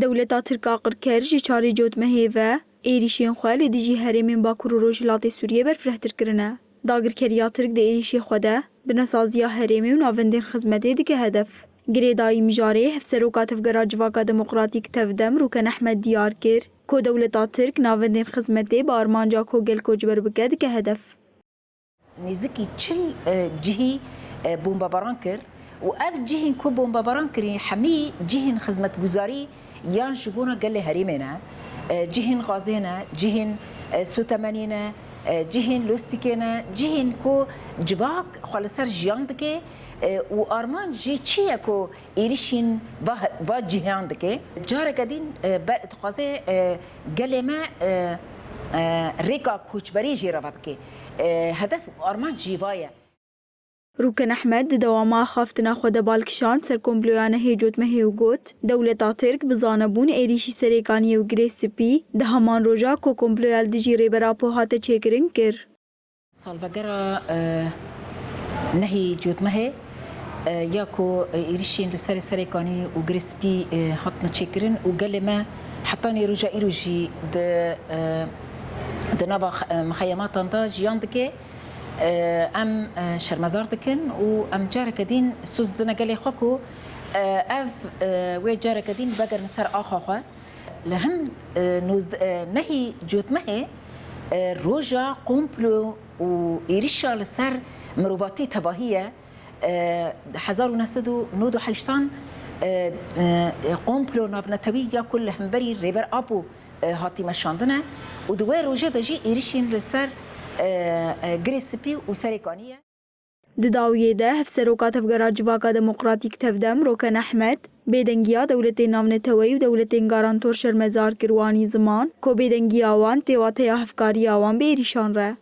دولتا ترکا قرکر جی چاری جوت مهیوه ایریشین خواه دیجی هرمین باکور و روجلات سوریه برفرهتر کرنه. داگرکریا ترک ده ایریشی خوده بنسازیا هرمی و ناوندین خدمتی دیگه هدف. گریدایی مجاره هفسروکات افگرا جواکا دموکراتیک تفدم روکن احمد دیار کر که دولتا ترک ناوندین خدمتی با آرمانجا که گل کجبر بکه دیگه هدف. نزکی چل جهی بومباران کر و اف جهین کو بومباران کری حمی جهین خدمت گزاری یان جبونا قال هريمنا جهن غازينا جهن سوتمانينا جهن لوستيكينا جهن كو جواك خالصر جياندكي وارمان جي تشيا كو إيريشين با جهاندكي جارة قدين بتقازي قال ما ريكا كوچبري جيرا بابكي هدف ارمان جيوايا روکن احمد دواما خافتنا خود بالکشان سر کمپلیوانه هیجوت مهیو گوت دولتا ترک بزانبون ایریشی سریکانی و گریس پی ده همان روژا کو کمپلیوال دیجی ریبرا پوهات چیکرین کر. سالفگرا نهی جوت مهی یا کو ایریشین لسر سریکانی و گریس پی هاتنا چیکرین و گل ما حتانی روژا ایروژی ده نوا مخیماتان دا جیان دکه ام شرمزار دکن و ام جاره کدین سوز دنا گلی خوکو اف وی جاره کدین بگر نسر آخا خوا لهم نهی جوت مهی روژا قومپلو و ایریشا لسر مروفاتی تباهیه 1998 قومپلو نافنتوی یا کل همبری ریبر آبو هاتی مشاندنه و دوی روژه داجی ایریشین لسر گریسپی و سریکانیه. دداویه ده هفسروکات افگرا جواکا دموکراتیک تفدم روکن احمد بیدنگیا دولتین نامنتوی و دولتین گارانتور شرمزار کروانی زمان کو بیدنگیا وان تیواته یا هفکاری آوان بیریشان ره.